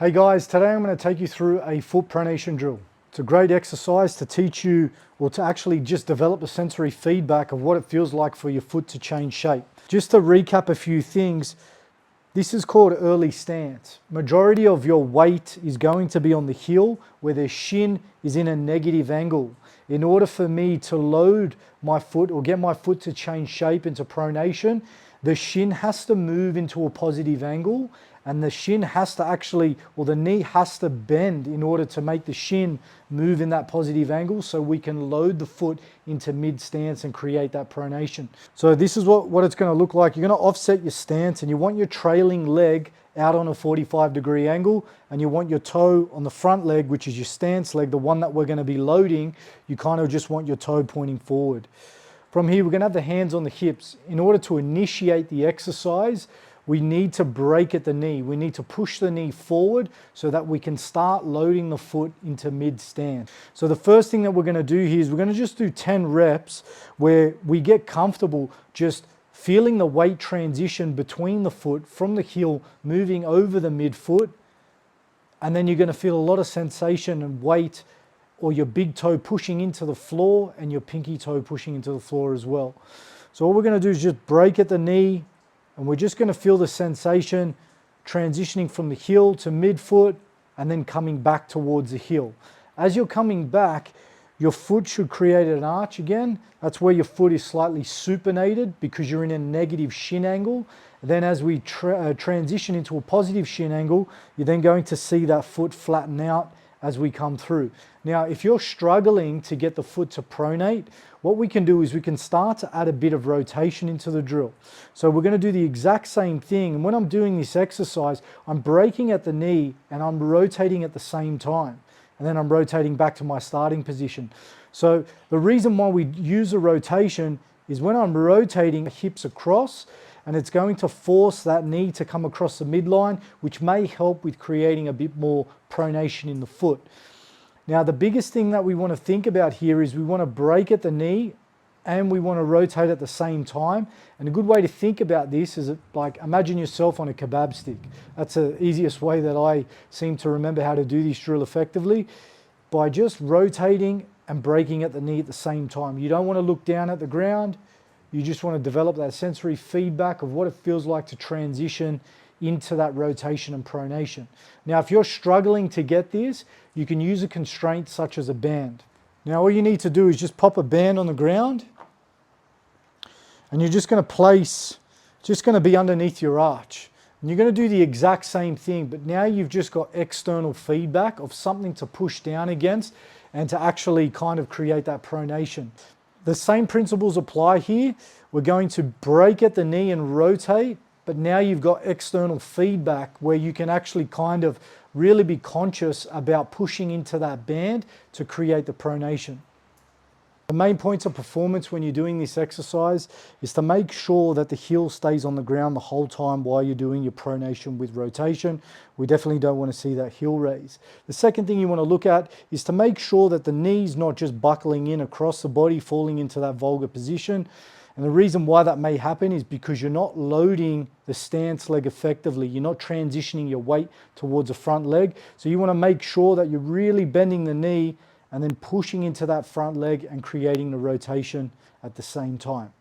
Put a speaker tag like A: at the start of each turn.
A: Hey guys, today I'm going to take you through a foot pronation drill. It's a great exercise to teach you, or to actually just develop a sensory feedback of what it feels like for your foot to change shape. Just to recap a few things, this is called early stance. Majority of your weight is going to be on the heel where the shin is in a negative angle. In order for me to load my foot or get my foot to change shape into pronation, the shin has to move into a positive angle, and the shin has to actually, or the knee has to bend in order to make the shin move in that positive angle so we can load the foot into mid stance and create that pronation. So this is what it's going to look like. You're going to offset your stance and you want your trailing leg out on a 45-degree angle, and you want your toe on the front leg, which is your stance leg, the one that we're going to be loading. You kind of just want your toe pointing forward. From here, we're going to have the hands on the hips. In order to initiate the exercise, we need to break at the knee. We need to push the knee forward so that we can start loading the foot into mid stance. So the first thing that we're going to do here is we're going to just do 10 reps where we get comfortable just feeling the weight transition between the foot from the heel moving over the midfoot. And then you're going to feel a lot of sensation and weight, or your big toe pushing into the floor and your pinky toe pushing into the floor as well. So what we're going to do is just break at the knee, and we're just going to feel the sensation transitioning from the heel to midfoot and then coming back towards the heel. As you're coming back, your foot should create an arch again. That's where your foot is slightly supinated because you're in a negative shin angle. Then as we transition into a positive shin angle, you're then going to see that foot flatten out as we come through. Now, if you're struggling to get the foot to pronate, what we can do is we can start to add a bit of rotation into the drill. So we're going to do the exact same thing. And when I'm doing this exercise, I'm breaking at the knee and I'm rotating at the same time. And then I'm rotating back to my starting position. So the reason why we use a rotation is when I'm rotating hips across, and it's going to force that knee to come across the midline, which may help with creating a bit more pronation in the foot. Now, the biggest thing that we want to think about here is we want to break at the knee and we want to rotate at the same time. And a good way to think about this is like, imagine yourself on a kebab stick. That's the easiest way that I seem to remember how to do this drill effectively, by just rotating and breaking at the knee at the same time. You don't want to look down at the ground. You just want to develop that sensory feedback of what it feels like to transition into that rotation and pronation. Now, if you're struggling to get this, you can use a constraint such as a band. Now, all you need to do is just pop a band on the ground, and you're just going to place, just going to be underneath your arch. And you're going to do the exact same thing, but now you've just got external feedback of something to push down against and to actually kind of create that pronation. The same principles apply here. We're going to break at the knee and rotate, but now you've got external feedback where you can actually kind of really be conscious about pushing into that band to create the pronation. The main points of performance when you're doing this exercise is to make sure that the heel stays on the ground the whole time while you're doing your pronation with rotation. We definitely don't want to see that heel raise. The second thing you want to look at is to make sure that the knee's not just buckling in across the body, falling into that vulgar position. And the reason why that may happen is because you're not loading the stance leg effectively. You're not transitioning your weight towards the front leg. So you want to make sure that you're really bending the knee and then pushing into that front leg and creating the rotation at the same time.